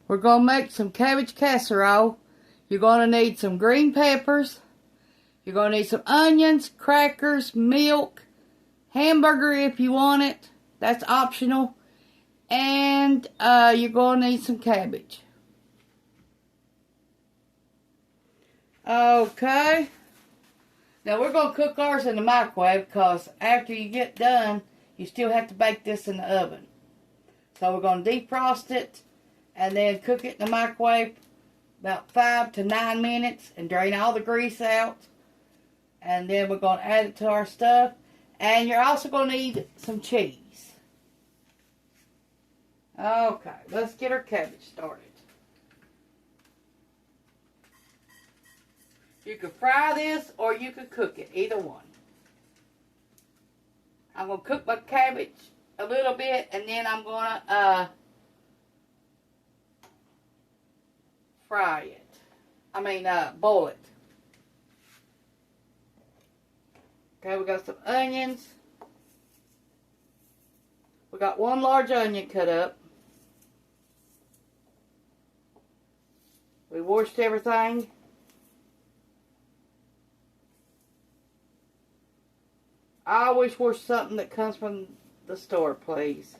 We're going to make some cabbage casserole. You're going to need some green peppers. You're going to need some onions, crackers, milk, hamburger if you want it. That's optional. And you're going to need some cabbage. Okay. Now we're going to cook ours in the microwave because after you get done, you still have to bake this in the oven. So we're going to defrost it and then cook it in the microwave about 5 to 9 minutes and drain all the grease out. And then we're going to add it to our stuff. And you're also going to need some cheese. Okay, let's get our cabbage started. You could fry this or you could cook it, either one. I'm going to cook my cabbage a little bit and then I'm going to fry it. Boil it. Okay, we got some onions. We got one large onion cut up. We washed everything. I always wash something that comes from the store, please.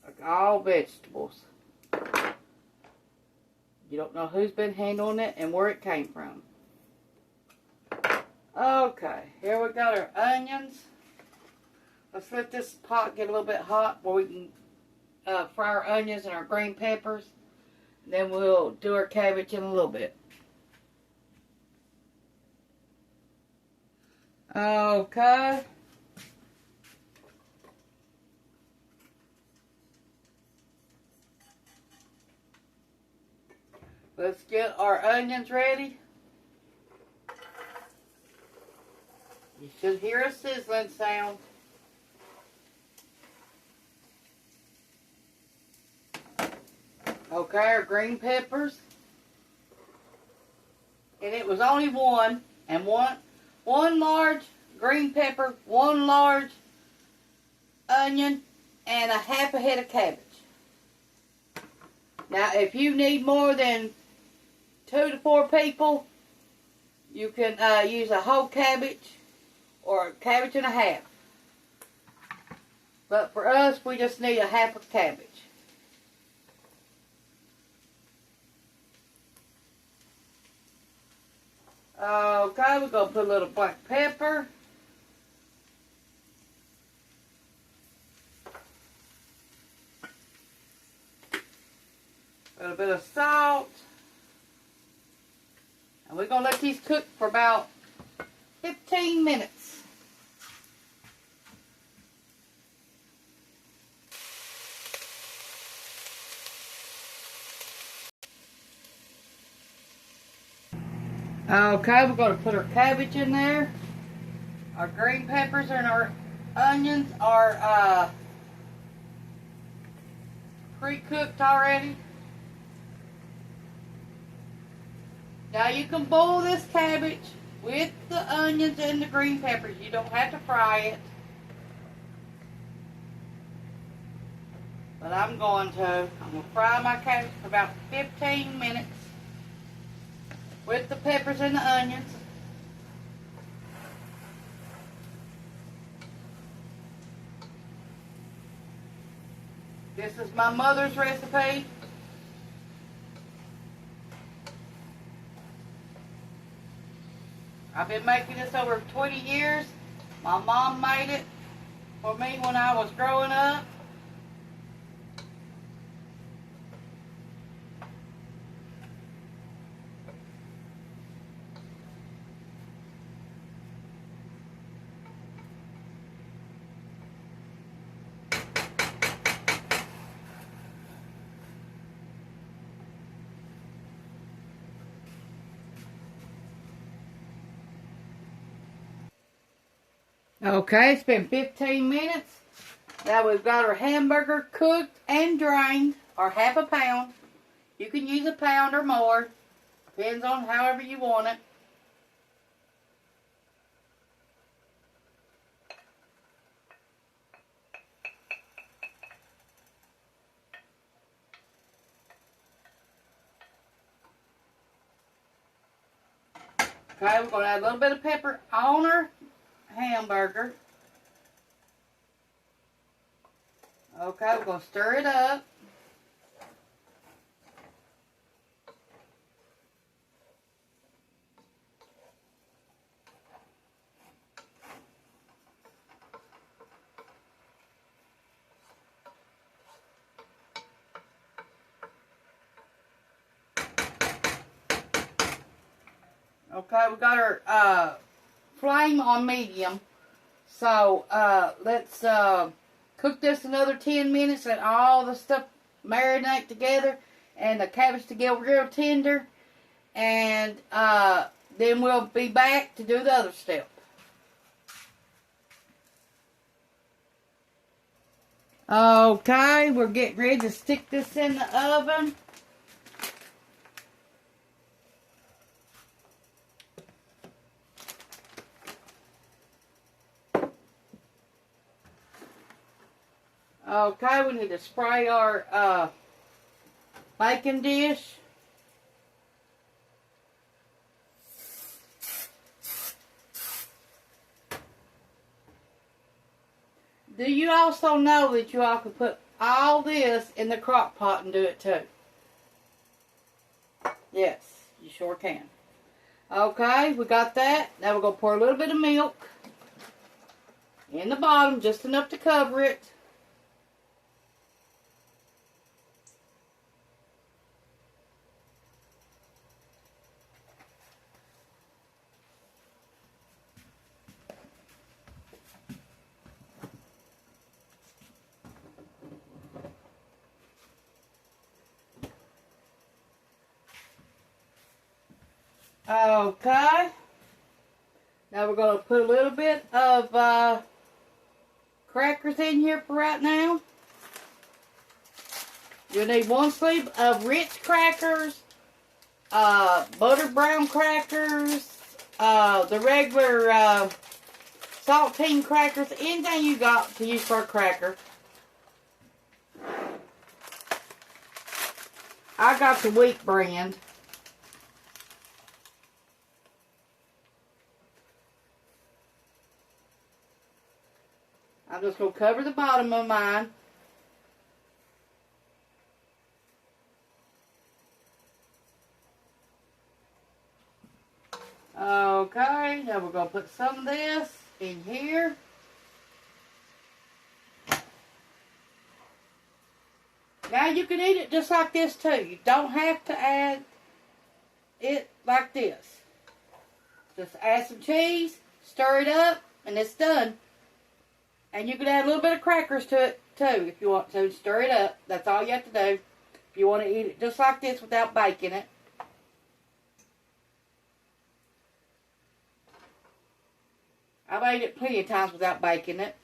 Like all vegetables. You don't know who's been handling it and where it came from. Okay, here we got our onions. Let's let this pot get a little bit hot where we can fry our onions and our green peppers. And then we'll do our cabbage in a little bit. Okay. Let's get our onions ready. You should hear a sizzling sound. Okay, our green peppers. And it was only one. And one large green pepper, one large onion, and a half a head of cabbage. Now, if you need more than 2 to 4 people, you can use a whole cabbage or a cabbage and a half. But for us, we just need a half a cabbage. Okay, we're going to put a little black pepper. A little bit of salt. And we're going to let these cook for about 15 minutes. Okay, we're going to put our cabbage in there. Our green peppers and our onions are pre-cooked already. Now you can boil this cabbage with the onions and the green peppers. You don't have to fry it. But I'm going to fry my cabbage for about 15 minutes with the peppers and the onions. This is my mother's recipe. I've been making this over 20 years. My mom made it for me when I was growing up. Okay, it's been 15 minutes. Now we've got our hamburger cooked and drained, or half a pound. You can use a pound or more. Depends on however you want it. Okay, we're going to add a little bit of pepper on our hamburger. Okay, we're going to stir it up. Okay, we got our flame on medium. So let's cook this another 10 minutes. Let all the stuff marinate together and the cabbage to get real tender. And then we'll be back to do the other step. Okay, we're getting ready to stick this in the oven. Okay, we need to spray our baking dish. Do you also know that you all can put all this in the crock pot and do it too? Yes, you sure can. Okay, we got that. Now we're going to pour a little bit of milk in the bottom, just enough to cover it. Okay. Now we're going to put a little bit of crackers in here for right now. You'll need 1 sleeve of Ritz crackers, buttered brown crackers, the regular saltine crackers, anything you got to use for a cracker. I got the wheat brand. I'm just going to cover the bottom of mine. Okay, now we're going to put some of this in here. Now you can eat it just like this too. You don't have to add it like this. Just add some cheese, stir it up, and it's done. And you can add a little bit of crackers to it too if you want to. Stir it up. That's all you have to do. If you want to eat it just like this without baking it. I've ate it plenty of times without baking it.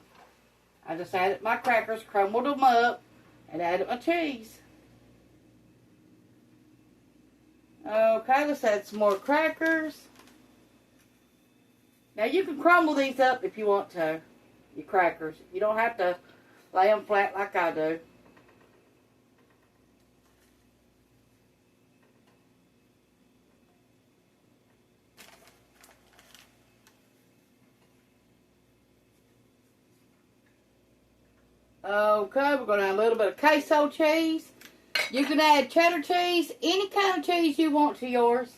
I just added my crackers, crumbled them up, and added my cheese. Okay, let's add some more crackers. Now you can crumble these up if you want to. Your crackers. You don't have to lay them flat like I do. Okay, we're going to add a little bit of queso cheese. You can add cheddar cheese, any kind of cheese you want to yours.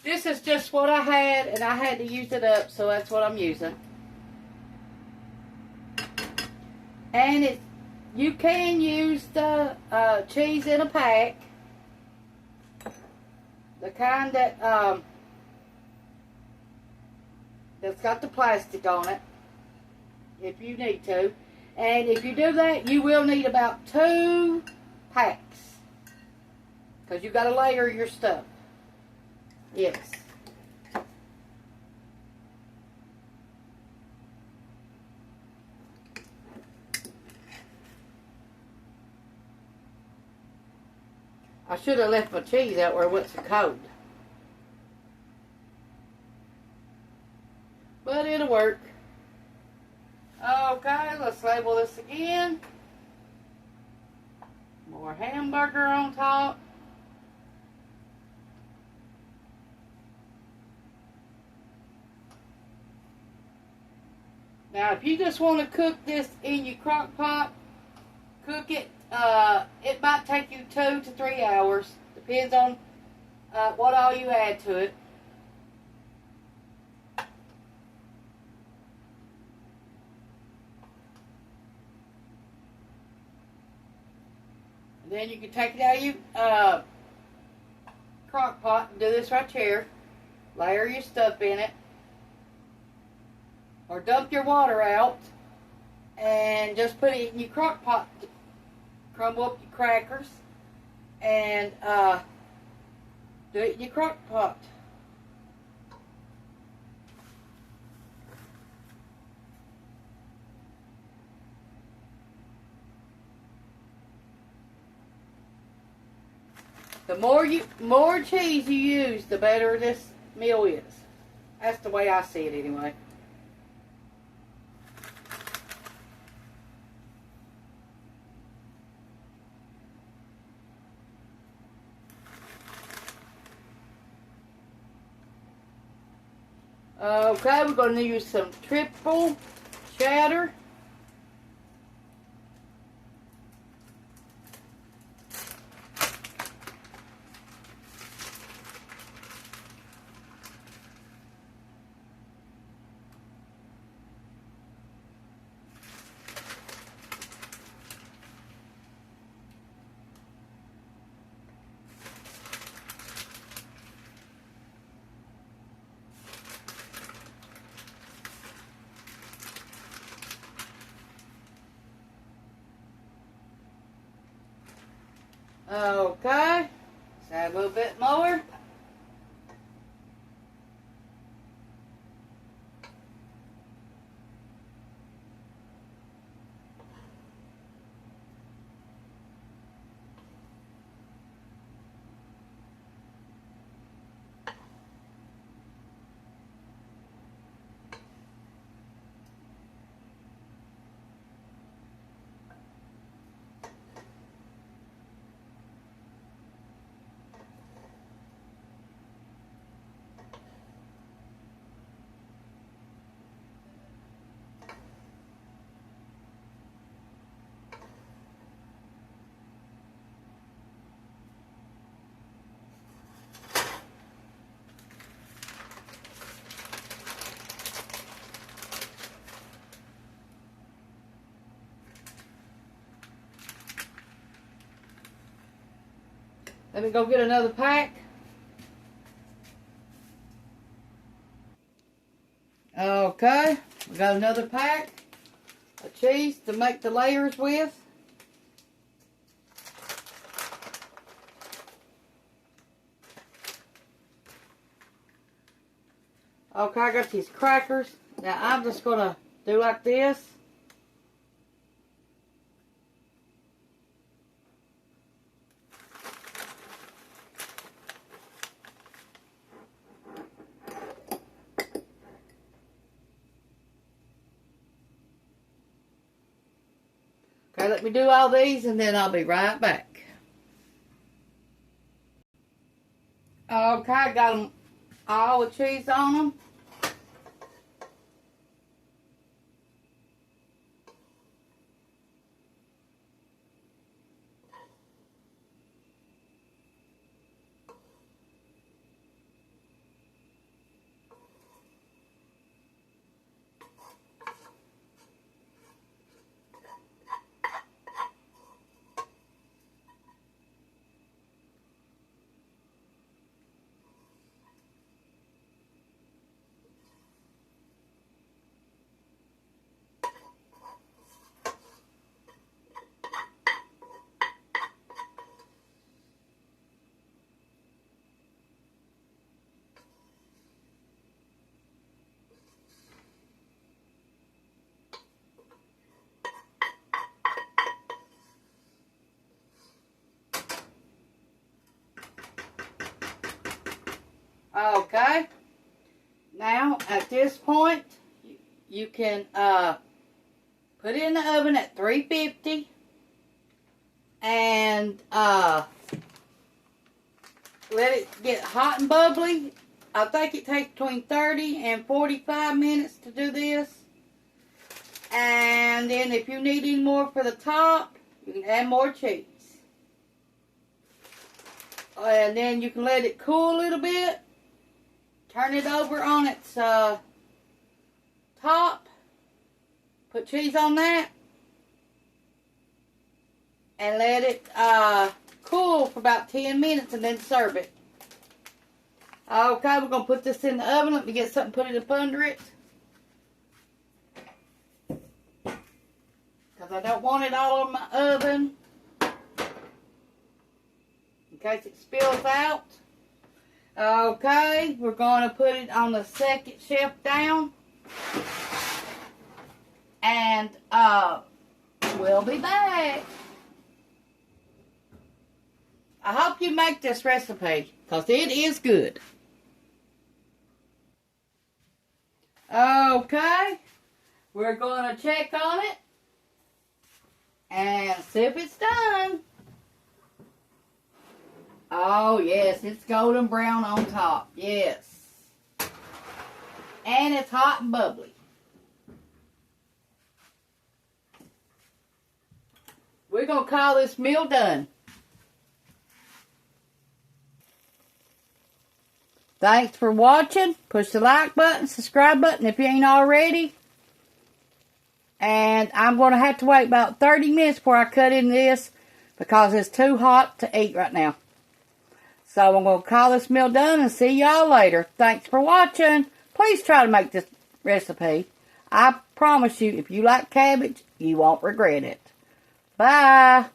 This is just what I had, and I had to use it up, so that's what I'm using. And you can use the cheese in a pack. The kind that that's got the plastic on it, if you need to. And if you do that, you will need about 2 packs, because you got to layer your stuff. Yes. I should have left my cheese out where it wasn't so cold. But it'll work. Okay, let's label this again. More hamburger on top. Now, if you just want to cook this in your crock pot, cook it. It might take you 2 to 3 hours. Depends on what all you add to it. And then you can take it out of your crock pot and do this right here. Layer your stuff in it. Or dump your water out and just put it in your crock pot. Crumble up your crackers and do it in your crock pot. The more cheese you use, the better this meal is. That's the way I see it anyway. Okay, we're going to use some triple cheddar. Okay, let's add a little bit more. Let me go get another pack. Okay, we got another pack of cheese to make the layers with. Okay, I got these crackers. Now I'm just going to do like this. Okay, let me do all these and then I'll be right back. Okay, I got them all with cheese on them. Okay, now at this point you can put it in the oven at 350 and let it get hot and bubbly. I think it takes between 30 and 45 minutes to do this. And then if you need any more for the top, you can add more cheese. And then you can let it cool a little bit. Turn it over on its top. Put cheese on that. And let it cool for about 10 minutes and then serve it. Okay, we're going to put this in the oven. Let me get something, put it up under it. Because I don't want it all in my oven. In case it spills out. Okay, we're going to put it on the second shelf down. And we'll be back. I hope you make this recipe, because it is good. Okay, we're going to check on it and see if it's done. Oh, yes, it's golden brown on top. Yes. And it's hot and bubbly. We're going to call this meal done. Thanks for watching. Push the like button, subscribe button if you ain't already. And I'm going to have to wait about 30 minutes before I cut in this because it's too hot to eat right now. So I'm going to call this meal done and see y'all later. Thanks for watching. Please try to make this recipe. I promise you, if you like cabbage, you won't regret it. Bye.